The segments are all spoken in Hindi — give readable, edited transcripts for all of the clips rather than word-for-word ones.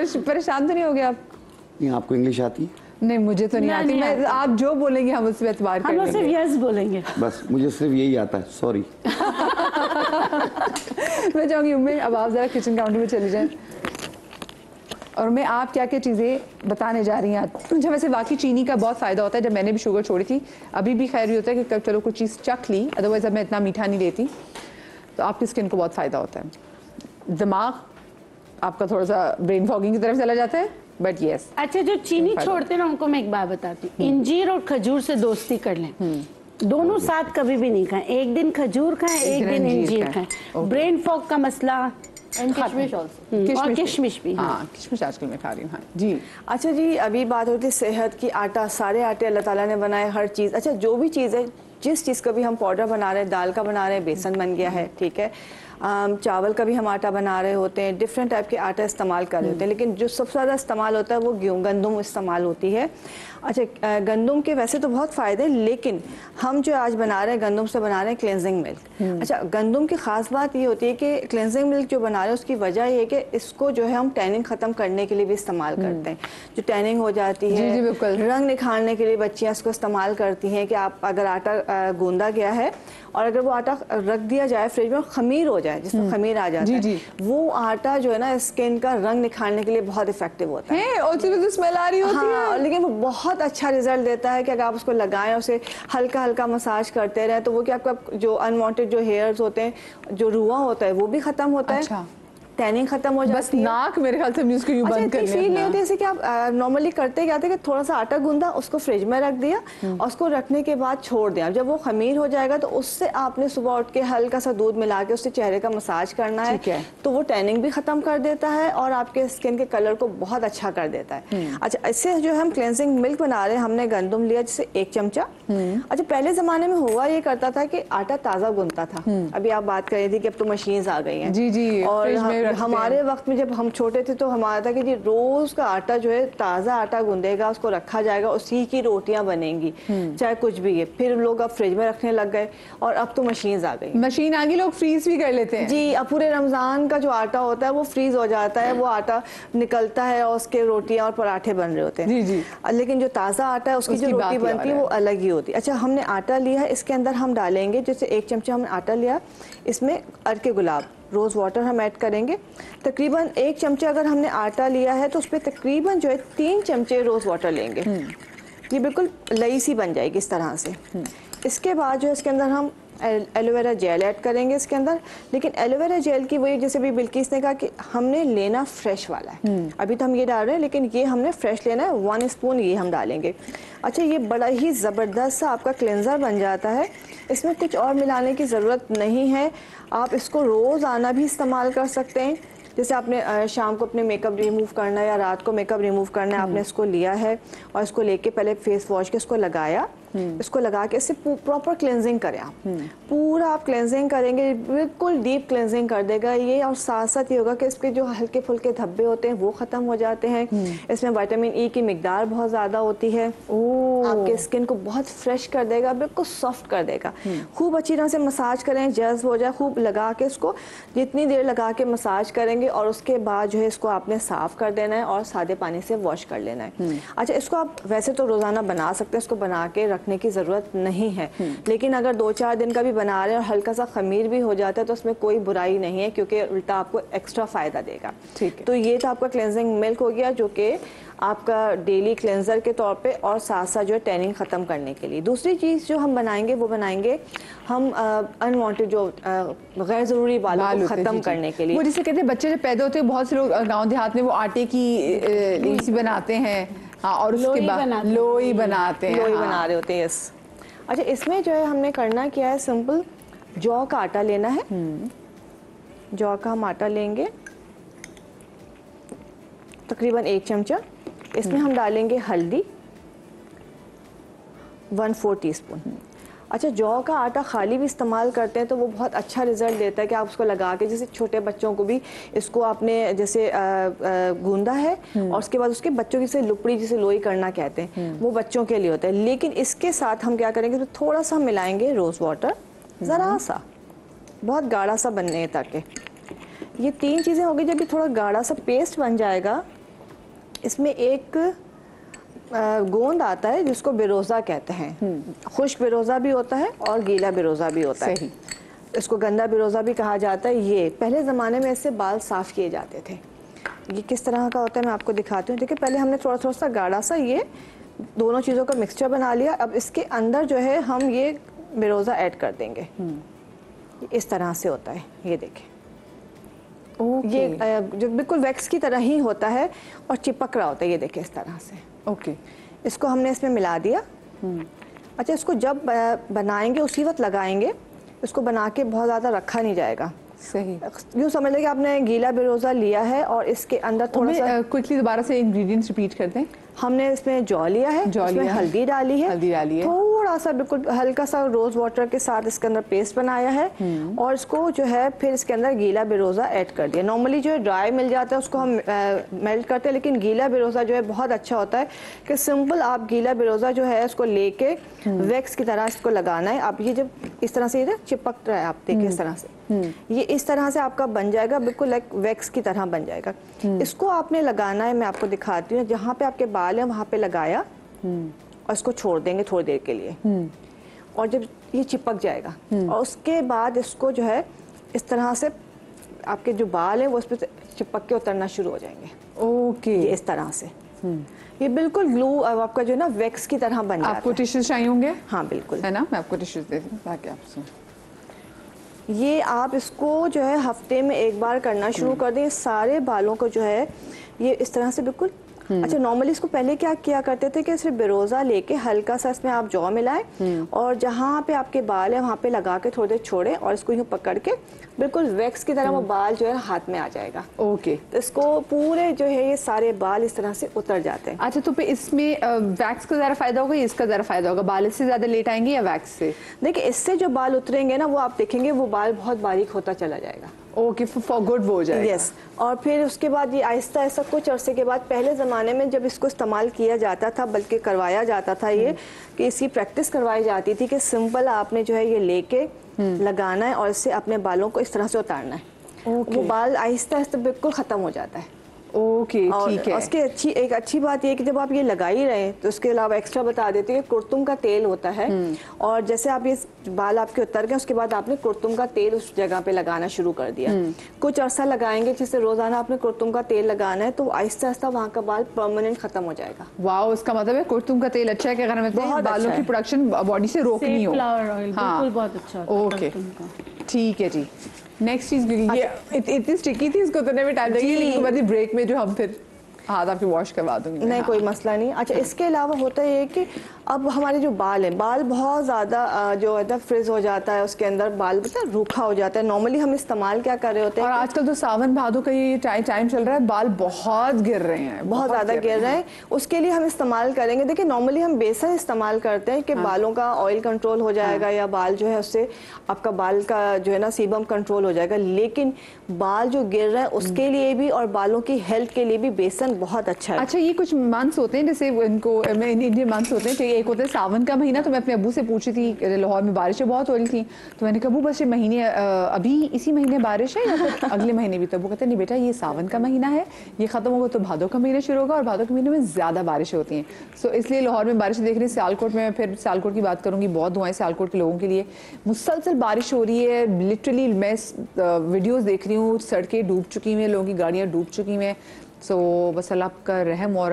परेशान तो नहीं हो गए आप? नहीं, आपको इंग्लिश आती है? नहीं, मुझे तो नहीं आती। मैं आप जो बोलेंगे हम उस पर एतबार करेंगे। हम सिर्फ यस बोलेंगे। बस मुझे सिर्फ यही आता है, सॉरी। मैं चाहूँगी उम्मीद अब आप ज़रा किचन काउंटर में चली जाएं और मैं आप क्या क्या चीज़ें बताने जा रही हैं। मुझे वैसे वाकई चीनी का बहुत फ़ायदा होता है। जब मैंने भी शुगर छोड़ी थी, अभी भी खैर ये होता है कि चलो कुछ चीज़ चख ली, अदरवाइज़ अब मैं इतना मीठा नहीं लेती, तो आपकी स्किन को बहुत फ़ायदा होता है। दिमाग आपका थोड़ा सा ब्रेन फॉगिंग की तरफ चला जाता है, बट यस। अच्छा, जो चीनी छोड़ते ना उनको मैं एक बात बताती हूँ, इंजीर और खजूर से दोस्ती कर लें। दोनों साथ कभी भी नहीं खाएं, एक दिन खजूर खाएं, एक दिन इंजीर खाएं। ब्रेन फॉग का मसला, किशमिश और किशमिश भी। हाँ, किशमिश आजकल मैं खा रही हूँ। हाँ जी। अच्छा जी, अभी बात होती है सेहत की। आटा, सारे आटे अल्लाह ताला ने बनाए, हर चीज़। अच्छा, जो भी चीज़ है, जिस चीज़ का भी हम पाउडर बना रहे हैं, दाल का बना रहे हैं, बेसन बन गया है, ठीक है, चावल का भी हम आटा बना रहे होते हैं, डिफरेंट टाइप के आटा इस्तेमाल कर रहे होते हैं, लेकिन जो सबसे ज़्यादा इस्तेमाल होता है वो गंदम इस्तेमाल होती है। अच्छा, गंदम के वैसे तो बहुत फ़ायदे, लेकिन हम जो आज बना रहे हैं गंदम से बना रहे हैं क्लेंजिंग मिल्क। अच्छा, गंदम की ख़ास बात ये होती है कि क्लेंजिंग मिल्क जो बना रहे हैं उसकी वजह ये है कि इसको जो है हम टैनिंग ख़त्म करने के लिए भी इस्तेमाल करते हैं। जो टैनिंग हो जाती है, जी, बिल्कुल, रंग निखारने के लिए बच्चियाँ इसको इस्तेमाल करती हैं कि आप अगर आटा गूंदा गया है और अगर वो आटा रख दिया जाए फ्रिज में, खमीर हो जाए, जिसमें खमीर आ जाता है, वो आटा जो है ना स्किन का रंग निखारने के लिए बहुत इफेक्टिव होता है। और तो स्मेल आ रही होती है, लेकिन वो बहुत अच्छा रिजल्ट देता है कि अगर आप उसको लगाएं और उसे हल्का हल्का मसाज करते रहें तो वो कि आपका जो अनवांटेड जो हेयर्स होते हैं, जो रुआ होता है, वो भी खत्म होता है, टैनिंग खत्म हो जाती है। नाक मेरे ख्याल से हम इसको यूं बंद करने फील नहीं होती। जैसे कि आप नॉर्मली करते क्या थे कि थोड़ा सा आटा गूंदा, उसको फ्रिज में रख दिया और उसको रखने के बाद छोड़ दिया। जब वो खमीर हो जाएगा तो उससे आपने सुबह उठ के हल्का सा दूध मिला के उससे चेहरे का मसाज करना है, तो वो टैनिंग भी खत्म कर देता है और आपके स्किन के कलर को बहुत अच्छा कर देता है। अच्छा, इससे जो हम क्लेंजिंग मिल्क बना रहे हैं, हमने गंदम लिया जिससे 1 चमचा। अच्छा, पहले जमाने में हुआ ये करता था कि आटा ताज़ा गूंदता था। अभी आप बात कर रही थी कि अब तो मशीन्स आ गई हैं। जी जी। और हमारे वक्त में जब हम छोटे थे तो हमारा था कि जी रोज का आटा जो है ताज़ा आटा गूंदेगा, उसको रखा जाएगा, उसी की रोटियां बनेंगी, चाहे कुछ भी है। फिर लोग अब फ्रिज में रखने लग गए और अब तो मशीन आ गई। मशीन आ गई, लोग फ्रीज भी कर लेते हैं। जी, अब पूरे रमज़ान का जो आटा होता है वो फ्रीज हो जाता है, वो आटा निकलता है और उसके रोटियां और पराठे बन रहे होते हैं। जी जी। लेकिन जो ताज़ा आटा है उसकी जो रोटी बनती है वो अलग ही होती है। अच्छा, हमने आटा लिया है, इसके अंदर हम डालेंगे, जैसे 1 चमचा हमने आटा लिया, इसमें अरके गुलाब रोज़ वाटर हम ऐड करेंगे। तकरीबन 1 चमचा अगर हमने आटा लिया है तो उस पर तकरीबन जो है 3 चमचे रोज़ वाटर लेंगे। ये बिल्कुल लई सी बन जाएगी इस तरह से। इसके बाद जो है इसके अंदर हम एलोवेरा जेल ऐड करेंगे इसके अंदर, लेकिन एलोवेरा जेल की वही जैसे भी बिल्किस ने कहा कि हमने लेना फ्रेश वाला है। अभी तो हम ये डाल रहे हैं, लेकिन ये हमने फ्रेश लेना है। 1 स्पून ये हम डालेंगे। अच्छा, ये बड़ा ही ज़बरदस्त सा आपका क्लेंजर बन जाता है। इसमें कुछ और मिलाने की ज़रूरत नहीं है। आप इसको रोज़ाना भी इस्तेमाल कर सकते हैं। जैसे आपने शाम को अपने मेकअप रिमूव करना है या रात को मेकअप रिमूव करना है, आपने इसको लिया है और इसको लेके पहले फेस वॉश के इसको लगाया, इसको लगा के इससे प्रॉपर क्लेंजिंग करें आप। पूरा आप क्लेंजिंग करेंगे, बिल्कुल डीप क्लेंजिंग कर देगा ये। और साथ साथ ये होगा कि इसके जो हल्के फुल्के धब्बे होते हैं वो ख़त्म हो जाते हैं। इसमें विटामिन ई की मिकदार बहुत ज़्यादा होती है, आपके स्किन को बहुत फ्रेश कर देगा, बिल्कुल सॉफ्ट कर देगा। खूब अच्छी तरह से मसाज करें, जज्ब हो जाए, खूब लगा के इसको जितनी देर लगा के मसाज करेंगे और उसके बाद जो है इसको आपने साफ़ कर देना है और सादे पानी से वॉश कर लेना है। अच्छा, इसको आप वैसे तो रोज़ाना बना सकते हैं, इसको बना के रखने की ज़रूरत नहीं है, लेकिन अगर 2-4 दिन का भी बना रहे हैं और हल्का सा खमीर भी हो जाता है तो उसमें कोई बुराई नहीं है, क्योंकि उल्टा आपको एक्स्ट्रा फ़ायदा देगा। ठीक है, तो ये तो आपका क्लेंजिंग मिल्क हो गया, जो कि आपका डेली क्लेंजर के तौर पे और साथ साथ जो है टैनिंग ख़त्म करने के लिए। दूसरी चीज़ जो हम बनाएंगे वो बनाएंगे हम अनवांटेड जो गैर ज़रूरी बालों को ख़त्म करने के लिए। वो जिसे कहते हैं बच्चे जब पैदा होते हैं, बहुत से लोग गाँव देहात में वो आटे की लीसी बनाते हैं, हाँ, और उसके बाद लोई बनाते हैं, लोई बना रहे होते हैं। यस। अच्छा, इसमें जो है हमने करना क्या है, सिंपल जौ का आटा लेना है। जौ का हम आटा लेंगे तकरीबन 1 चमचा। इसमें हम डालेंगे हल्दी 1/4 टीस्पून। अच्छा, जौ का आटा खाली भी इस्तेमाल करते हैं तो वो बहुत अच्छा रिजल्ट देता है कि आप उसको लगा के, जैसे छोटे बच्चों को भी इसको आपने जैसे गूंदा है और उसके बाद उसके बच्चों की से लुपड़ी जिसे लोई करना कहते हैं, वो बच्चों के लिए होता है। लेकिन इसके साथ हम क्या करेंगे, तो थोड़ा सा मिलाएंगे रोज़ वाटर, ज़रा सा, बहुत गाढ़ा सा बनने ताकि ये 3 चीज़ें हो गई। जब ये थोड़ा गाढ़ा सा पेस्ट बन जाएगा इसमें एक गोंद आता है जिसको बेरोज़ा कहते हैं। खुश्क बेरोज़ा भी होता है और गीला बेरोज़ा भी होता है। इसको गंदा बेरोज़ा भी कहा जाता है। ये पहले ज़माने में इससे बाल साफ़ किए जाते थे। ये किस तरह का होता है मैं आपको दिखाती हूँ। देखिए पहले हमने थोड़ा थोड़ा सा गाढ़ा सा ये दोनों चीज़ों का मिक्सचर बना लिया। अब इसके अंदर जो है हम ये बेरोज़ा ऐड कर देंगे। इस तरह से होता है, ये देखें। ये जो बिल्कुल वैक्स की तरह ही होता है और चिपक रहा होता है, ये देखें इस तरह से। ओके, इसको हमने इसमें मिला दिया। अच्छा, इसको जब बनाएंगे उसी वक्त लगाएंगे, इसको बना के बहुत ज़्यादा रखा नहीं जाएगा। सही। यूँ समझ लें कि आपने गीला बेरोज़ा लिया है और इसके अंदर थोड़ा सा क्विकली दोबारा से इंग्रेडिएंट्स रिपीट कर दें। हमने इसमें जौ लिया है, इसमें हल्दी डाली है, थोड़ा सा बिल्कुल हल्का सा रोज वाटर के साथ इसके अंदर पेस्ट बनाया है और इसको जो है फिर इसके अंदर गीला बेरोज़ा ऐड कर दिया। नॉर्मली जो है ड्राई मिल जाता है उसको हम मेल्ट करते हैं, लेकिन गीला बेरोज़ा जो है बहुत अच्छा होता है कि सिंपल आप गीला बेरोज़ा जो है उसको लेके वैक्स की तरह इसको लगाना है। आप ये जब इस तरह से ये चिपक रहा है, आप देखिए इस तरह से, ये इस तरह से आपका बन जाएगा, बिल्कुल लाइक वैक्स की तरह बन जाएगा। इसको आपने लगाना है, मैं आपको दिखाती हूँ। जहाँ पे आपके बाल है वहाँ पे लगाया और इसको छोड़ देंगे थोड़ी देर के लिए और जब ये चिपक जाएगा और उसके बाद इसको जो है इस तरह से आपके जो बाल है वो उस पर चिपक के उतरना शुरू हो जाएंगे। ओके, ये इस तरह से ये बिल्कुल ग्लू आपका जो है ना वैक्स की तरह बन जाता है। आपको टिश्यूज चाहिए होंगे? हाँ बिल्कुल, है ना, मैं आपको टिश्यूज दे दूँ ताकि आप सुन। ये आप इसको जो है हफ्ते में एक बार करना शुरू कर दें। सारे बालों को जो है ये इस तरह से बिल्कुल। अच्छा, नॉर्मली इसको पहले क्या किया करते थे कि सिर्फ बेरोज़ा लेके हल्का सा इसमें आप जौ मिलाएं और जहाँ पे आपके बाल है वहाँ पे लगा के थोड़ी देर छोड़ें और इसको यूँ पकड़ के बिल्कुल वैक्स की तरह वो बाल जो है हाथ में आ जाएगा। ओके, तो इसको पूरे जो है ये सारे बाल इस तरह से उतर जाते हैं। अच्छा, तो फिर इसमें वैक्स का ज़्यादा फायदा होगा या इसका ज़्यादा फायदा होगा? बाल इससे ज़्यादा लेट आएंगे या वैक्स से? देखिए इससे जो बाल उतरेंगे ना वो आप देखेंगे वो बाल बहुत बारीक होता चला जाएगा। ओके, फॉर गुड वो हो जाएगा। यस, और फिर उसके बाद ये आहिस्ता आहिस्ता कुछ अरसे के बाद, पहले ज़माने में जब इसको इस्तेमाल किया जाता था बल्कि करवाया जाता था ये कि इसकी प्रैक्टिस करवाई जाती थी कि सिंपल आपने जो है ये लेके लगाना है और इससे अपने बालों को इस तरह से उतारना है। वो बाल आहिस्ता आहिस्ता बिल्कुल ख़त्म हो जाता है। ओके, ठीक है। उसकी एक अच्छी बात ये है कि जब आप ये लगा ही रहे हैं तो उसके अलावा एक्स्ट्रा बता देते हैं कि कुर्तुम का तेल होता है और जैसे आप ये बाल आपके उतर गए उसके बाद आपने कुर्तुम का तेल उस जगह पे लगाना शुरू कर दिया। कुछ अरसा लगाएंगे, जिससे रोजाना आपने कुर्तुम का तेल लगाना है तो आहिस्ता आहिस्ता वहाँ का बाल परमानेंट खत्म हो जाएगा। वाह, उसका मतलब है कुर्तुम का तेल अच्छा है कि अगर हमें बालों की प्रोडक्शन बॉडी से रोकनी हो। बिल्कुल बहुत अच्छा। ओके, ठीक है जी। नेक्स्ट चीज, ये इतनी स्टिकी थी, इसको उतरने में टाइम लगेगा, लेकिन ब्रेक में जो हम फिर हाथ आपके वॉश करवा दूंगी। नहीं, कोई मसला नहीं। अच्छा, इसके अलावा होता है कि अब हमारे जो बाल हैं, बाल बहुत ज़्यादा जो है ना फ्रिज हो जाता है, उसके अंदर बाल मतलब रूखा हो जाता है। नॉर्मली हम इस्तेमाल क्या कर रहे होते हैं, और आजकल तो सावन भादों का ये टाइम चल रहा है, बाल बहुत गिर रहे हैं, बहुत ज़्यादा गिर रहे हैं। उसके लिए हम इस्तेमाल करेंगे, देखिए नॉर्मली हम बेसन इस्तेमाल करते हैं कि बालों का ऑयल कंट्रोल हो जाएगा या बाल जो है उससे आपका बाल का जो है ना सीबम कंट्रोल हो जाएगा। लेकिन बाल जो गिर रहे हैं उसके लिए भी और बालों की हेल्थ के लिए भी बेसन बहुत अच्छा है। अच्छा, ये कुछ मंथ्स होते हैं जैसे इनको इंडियन मंथ्स होते हैं, एक होता है सावन का महीना। तो मैं अपने अब्बू से पूछी थी, लाहौर में बारिशें बहुत हो रही थी, तो मैंने कहा अब्बू बस ये महीने अभी इसी महीने बारिश है या फिर अगले महीने भी? तो वो कहते नहीं बेटा, ये सावन का महीना है, ये खत्म होगा तो भादों का महीना शुरू होगा और भादों के महीने में ज़्यादा बारिशें होती हैं। सो इसलिए लाहौर में बारिशें देख रही हैं। सियालकोट में, फिर सियालकोट की बात करूँगी, बहुत दुआएं सियालकोट के लोगों के लिए। मुसलसल बारिश हो रही है, लिटरली मैं वीडियोज़ देख रही हूँ, सड़कें डूब चुकी हैं, लोगों की गाड़ियाँ डूब चुकी हैं। सो बस अल्लाह का रहम और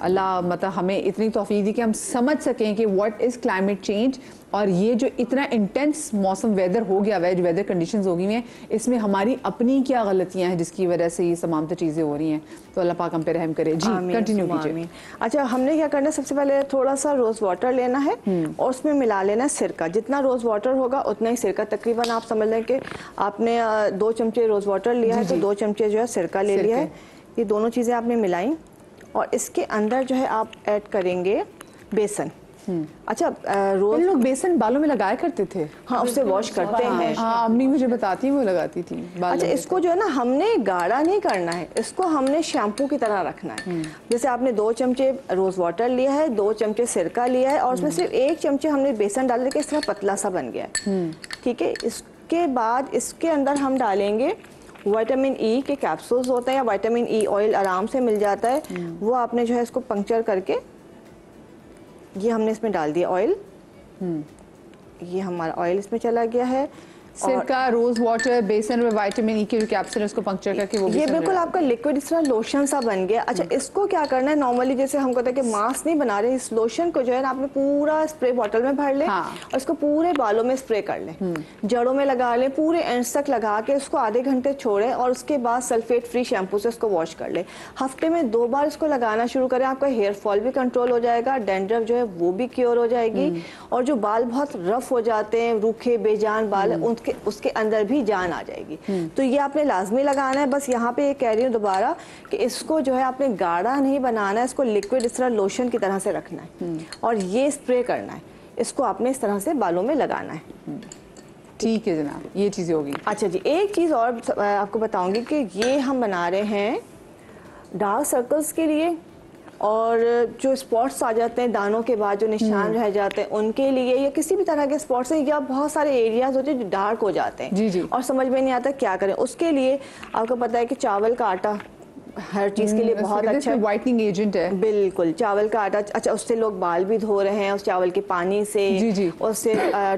अल्लाह मतलब हमें इतनी तौफीक दी कि हम समझ सकें कि व्हाट इज़ क्लाइमेट चेंज। और ये जो इतना इंटेंस मौसम वेदर हो गया है, जो वेदर कंडीशंस हो गई हैं, इसमें हमारी अपनी क्या गलतियां हैं जिसकी वजह से ये तमाम चीज़ें हो रही हैं। तो अल्लाह पाक हम पे रहम करे। जी, कंटिन्यू कीजिए। अच्छा, हमने क्या करना है, सबसे पहले थोड़ा सा रोज़ वाटर लेना है और उसमें मिला लेना है सिरका। जितना रोज़ वाटर होगा उतना ही सिरका, तकरीबन आप समझ लें कि आपने 2 चमचे रोज़ वाटर लिया है तो 2 चमचे जो है सिरका ले लिया है। ये दोनों चीज़ें आपने मिलाई और इसके अंदर जो है आप ऐड करेंगे बेसन। अच्छा, रोज लोग बेसन बालों में लगाया करते थे। हाँ, उससे वॉश करते हैं। हाँ, अम्मी मुझे बताती है वो लगाती थी। अच्छा, इसको जो है ना हमने गाढ़ा नहीं करना है, इसको हमने शैम्पू की तरह रखना है। जैसे आपने 2 चमचे रोज वाटर लिया है, 2 चमचे सिरका लिया है और उसमें सिर्फ 1 चमचे हमने बेसन डाल के इस तरह पतला सा बन गया है। ठीक है, इसके बाद इसके अंदर हम डालेंगे विटामिन ई के कैप्सूल्स होते हैं या विटामिन ई ऑयल आराम से मिल जाता है, वो आपने जो है इसको पंक्चर करके ये हमने इसमें डाल दिया ऑयल। ये हमारा ऑयल इसमें चला गया है। सिरका, रोज वाटर, बेसन में विटामिन ई के जो कैप्सूल है उसको पंक्चर करके वो भी ये चल बिल्कुल रहा है। आपका लिक्विड इस तरह लोशन सा बन गया। अच्छा, इसको क्या करना है, नॉर्मली जैसे हम कहते हैं कि मास्क नहीं बना रहे, इस लोशन को जो है ना आपने पूरा स्प्रे बॉटल में भर ले और इसको पूरे बालों में स्प्रे कर ले, जड़ों में लगा ले, पूरे एंड्स तक लगा के उसको आधे घंटे छोड़े और उसके बाद सल्फेट फ्री शैम्पू से इसको वॉश कर ले। हफ्ते में 2 बार इसको लगाना शुरू करें, आपका हेयर फॉल भी कंट्रोल हो जाएगा, डैंड्रफ जो है वो भी क्योर हो जाएगी, और जो बाल बहुत रफ हो जाते हैं, रूखे बेजान बाल, उसके अंदर भी जान आ जाएगी। तो ये आपने लाजमी लगाना है। बस यहाँ पे ये कह रही हूँ दोबारा कि इसको जो है आपने गाढ़ा नहीं बनाना है, इसको लिक्विड इस तरह लोशन की तरह से रखना है और ये स्प्रे करना है, इसको आपने इस तरह से बालों में लगाना है। ठीक है जनाब, ये चीज़ें होगी। अच्छा जी, एक चीज़ और आपको बताऊंगी कि ये हम बना रहे हैं डार्क सर्कल्स के लिए, और जो स्पॉट्स आ जाते हैं दानों के बाद, जो निशान रह जाते हैं उनके लिए, या किसी भी तरह के स्पॉट्स हैं, या बहुत सारे एरियाज होते हैं जो डार्क हो जाते हैं जी जी। और समझ में नहीं आता क्या करें। उसके लिए आपको पता है कि चावल का आटा हर चीज़ के लिए बहुत अच्छा है, व्हाइटनिंग एजेंट है। बिल्कुल, चावल का आटा। अच्छा, उससे लोग बाल भी धो रहे हैं उस चावल के पानी से। जी जी। उससे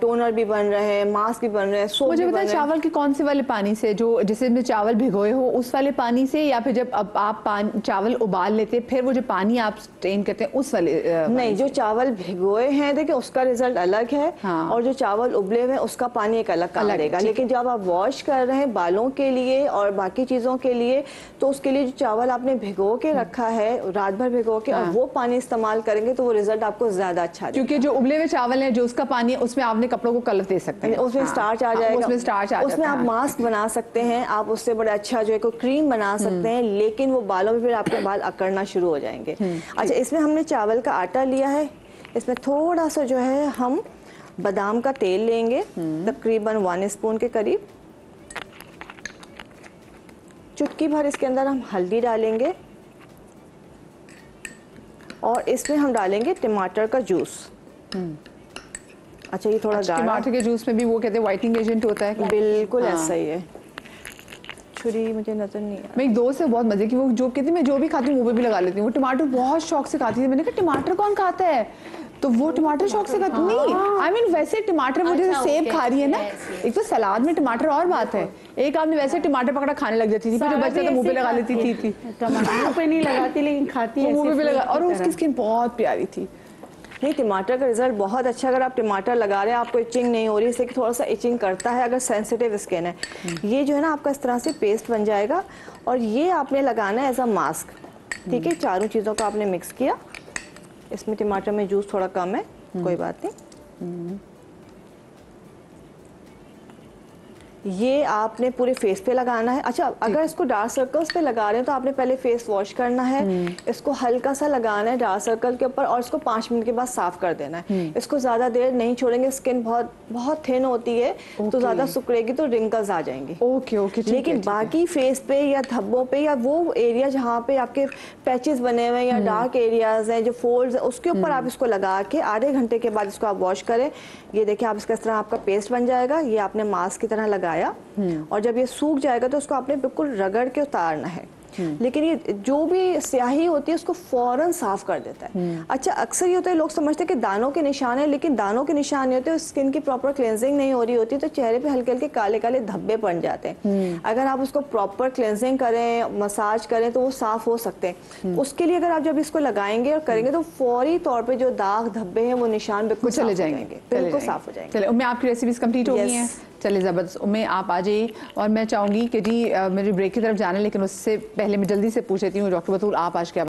टोनर भी बन रहे हैं, मास्क भी बन रहे हैं, सोप मुझे भी बताएं, बन रहे हैं। चावल के कौन से वाले पानी से, जो जिसे में चावल भिगोए हो उस वाले पानी से, या फिर जब अब आप चावल उबाल लेते फिर वो जो पानी आप स्ट्रेन करते हैं उस वाले नहीं, जो चावल भिगोए हैं देखिए उसका रिजल्ट अलग है। हाँ। और जो चावल उबले हुए हैं उसका पानी एक अलग काम देगा। ठीक। लेकिन जब आप वॉश कर रहे हैं बालों के लिए और बाकी चीज़ों के लिए, तो उसके लिए जो चावल आपने भिगो के रखा है, रात भर भिगो के, और वो पानी इस्तेमाल करेंगे तो वो रिजल्ट आपको ज्यादा अच्छा देगा। क्योंकि जो उबले हुए चावल है, जो उसका पानी है, उसमें आपने कपड़ों को कलर दे सकते हैं, उसमें स्टार्च आ जाएगा, उसमें स्टार्च आ उसमें जाता आप है। मास्क बना सकते हैं, आप उससे बड़ा अच्छा जो है कोई क्रीम बना सकते हैं, लेकिन वो बालों में फिर आपके बाल अकड़ना शुरू हो जाएंगे। अच्छा, इसमें हमने चावल का आटा लिया है, इसमें थोड़ा सा जो है हम बादाम का तेल लेंगे, तकरीबन 1 स्पून के करीब। चुटकी भर इसके अंदर हम हल्दी डालेंगे और इसमें हम डालेंगे टमाटर का जूस। अच्छा, ये थोड़ा गाढ़ा, टमाटर के जूस में भी वो कहते हैं व्हाइटनिंग एजेंट होता है। बिल्कुल ऐसा ही है। छुरी मुझे नजर नहीं आ मैं एक दोस्त से बहुत मजे की, वो जो कहती मैं जो भी खाती हूँ मुंह पे भी लगा लेती हूँ। वो टमाटर बहुत शौक से खाती थी। मैंने कहा टमाटर कौन खाता है, तो वो टमाटर शौक से खाती नहीं। आई मीन वैसे टमाटर, वो जैसे सेब खा रही है ना, एक तो सलाद में टमाटर और बात है, एक आपने वैसे टमाटर पकड़ा खाने लग जाती थी, फिर जो बचता तो मुंह पे लगा लेती थी। टमाटर मुंह पे नहीं लगाती लेकिन खाती है, मुंह पे लगा, और उसकी स्किन बहुत प्यारी थी। नहीं, टमाटर का रिजल्ट बहुत अच्छा। अगर आप टमाटर लगा रहे हैं, आपको इचिंग नहीं हो रही, इससे कि थोड़ा सा इचिंग करता है अगर सेंसिटिव स्किन है, ये जो है ना आपका इस तरह से पेस्ट बन जाएगा और ये आपने लगाना है एज अ मास्क। ठीक है, चारों चीज़ों को आपने मिक्स किया। इसमें टमाटर में जूस थोड़ा कम है, कोई बात नहीं। ये आपने पूरे फेस पे लगाना है। अच्छा, अगर इसको डार्क सर्कल्स पे लगा रहे हैं तो आपने पहले फेस वॉश करना है, इसको हल्का सा लगाना है डार्क सर्कल के ऊपर और इसको 5 मिनट के बाद साफ कर देना है। इसको ज्यादा देर नहीं छोड़ेंगे, स्किन बहुत बहुत थिन होती है तो ज्यादा सिकुड़ेगी तो रिंकल्स आ जाएंगे। ओके ओके, लेकिन बाकी फेस पे या धब्बों पे या वो एरिया जहाँ पे आपके पैचेस बने हुए हैं या डार्क एरियाज हैं, जो फोल्ड्स हैं, उसके ऊपर आप इसको लगा के आधे घंटे के बाद इसको आप वॉश करें। ये देखिए, आप इसका इस तरह आपका पेस्ट बन जाएगा। ये आपने मास्क की तरह लगाया और जब ये सूख जाएगा तो उसको आपने बिल्कुल रगड़ के उतारना है। लेकिन ये जो भी स्याही होती है उसको फौरन साफ कर देता है। अच्छा, अक्सर ये होता है लोग समझते हैं कि दानों के निशान है, लेकिन दानों के निशान नहीं होते, स्किन की प्रॉपर क्लेंजिंग नहीं हो रही होती तो चेहरे पे हल्के हल्के काले काले धब्बे पड़ जाते हैं। अगर आप उसको प्रॉपर क्लेंजिंग करें, मसाज करें तो वो साफ हो सकते हैं। उसके लिए अगर आप जब इसको लगाएंगे और करेंगे तो फौरी तौर पर जो दाग धब्बे हैं वो निशान बिल्कुल चले जाएंगे, बिल्कुल साफ हो जाएंगे। चले, मैं आपकी रेसिपीज कंप्लीट हो गई हैं। चलिए ज़बरदस्त, मैं आप आ जाइए। और मैं चाहूँगी कि जी मेरी ब्रेक की तरफ जाना है, लेकिन उससे पहले मैं जल्दी से पूछ लेती हूँ डॉक्टर बतूल, आप आज क्या